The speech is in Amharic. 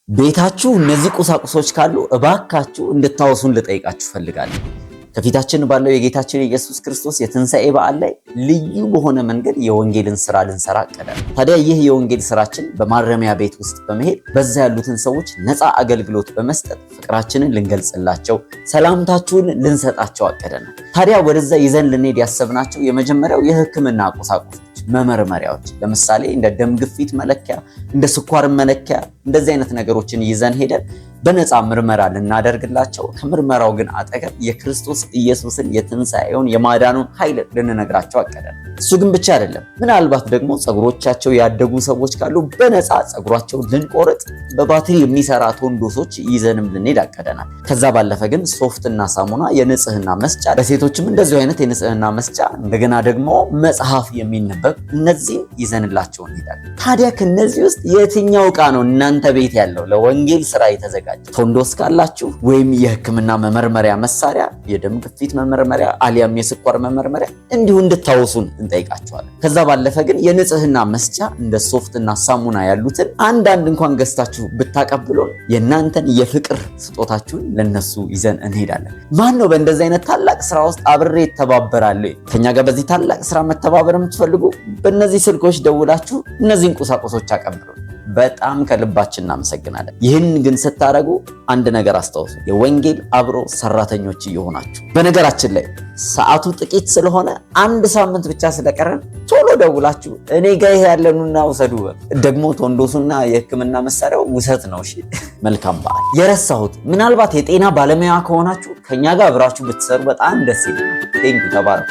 ቤታችሁ እነዚህ ቁሳቁሶች ካሉ እባካችሁ እንድታወሱን ልጠይቃችሁ ፈልጋለሁ። ከፊታችን ባለው የጌታችን ኢየሱስ ክርስቶስ የትንሣኤ በዓል ላይ ልዩ በሆነ መንገድ የወንጌልን ስራ ልንሰራ አቀዳል። ታዲያ ይህ የወንጌል ስራችን በማረሚያ ቤት ውስጥ በመሄድ በዛ ያሉትን ሰዎች ነፃ አገልግሎት በመስጠት ፍቅራችንን ልንገልጽላቸው፣ ሰላምታችሁን ልንሰጣቸው አቀደናል። ታዲያ ወደዛ ይዘን ልንሄድ ያሰብናቸው የመጀመሪያው የሕክምና ቁሳቁሶች መመርመሪያዎች፣ ለምሳሌ እንደ ደም ግፊት መለኪያ፣ እንደ ስኳር መለኪያ፣ እንደዚህ አይነት ነገሮችን ይዘን ሄደን በነፃ ምርመራ ልናደርግላቸው፣ ከምርመራው ግን አጠገብ የክርስቶስ ኢየሱስን የትንሣኤውን የማዳኑን ኃይል ልንነግራቸው አቀደን። እሱ ግን ብቻ አይደለም። ምናልባት ደግሞ ፀጉሮቻቸው ያደጉ ሰዎች ካሉ በነፃ ፀጉራቸውን ልንቆርጥ በባትሪ የሚሰራ ቶንዶሶች ይዘንም ልንሄድ አቀደናል። ከዛ ባለፈ ግን ሶፍትና ሳሙና፣ የንጽህና መስጫ፣ ለሴቶችም እንደዚሁ አይነት የንጽህና መስጫ፣ እንደገና ደግሞ መጽሐፍ የሚነበብ እነዚህን ይዘንላቸው እንሄዳለን። ታዲያ ከነዚህ ውስጥ የትኛው ዕቃ ነው እናንተ ቤት ያለው ለወንጌል ስራ የተዘጋጀ? ቶንዶስ ካላችሁ ወይም የሕክምና መመርመሪያ መሳሪያ፣ የደም ግፊት መመርመሪያ አሊያም የስኳር መመርመሪያ እንዲሁ እንድታወሱን እንጠይቃቸዋለን። ከዛ ባለፈ ግን የንጽህና መስጫ እንደ ሶፍትና ሳሙና ያሉትን አንዳንድ እንኳን ገዝታችሁ ብታቀብሉን የእናንተን የፍቅር ስጦታችሁን ለነሱ ይዘን እንሄዳለን። ማን ነው በእንደዚህ አይነት ታላቅ ስራ ውስጥ አብሬ እተባበራለሁ? ከኛ ጋር በዚህ ታላቅ ስራ መተባበር የምትፈልጉ በእነዚህ ስልኮች ደውላችሁ እነዚህን ቁሳቁሶች አቀብሉን። በጣም ከልባችን እናመሰግናለን። ይህን ግን ስታደርጉ አንድ ነገር አስታውሱ፣ የወንጌል አብሮ ሰራተኞች እየሆናችሁ። በነገራችን ላይ ሰዓቱ ጥቂት ስለሆነ አንድ ሳምንት ብቻ ስለቀረን ቶሎ ደውላችሁ እኔ ጋር ይሄ ያለኑና ውሰዱ። ደግሞ ቶንዶሱና የሕክምና መሳሪያው ውሰት ነው። እሺ፣ መልካም በዓል። የረሳሁት ምናልባት የጤና ባለሙያ ከሆናችሁ ከኛ ጋር አብራችሁ ብትሰሩ በጣም ደስ ይለናል። ቴንኪው። ተባረኩ።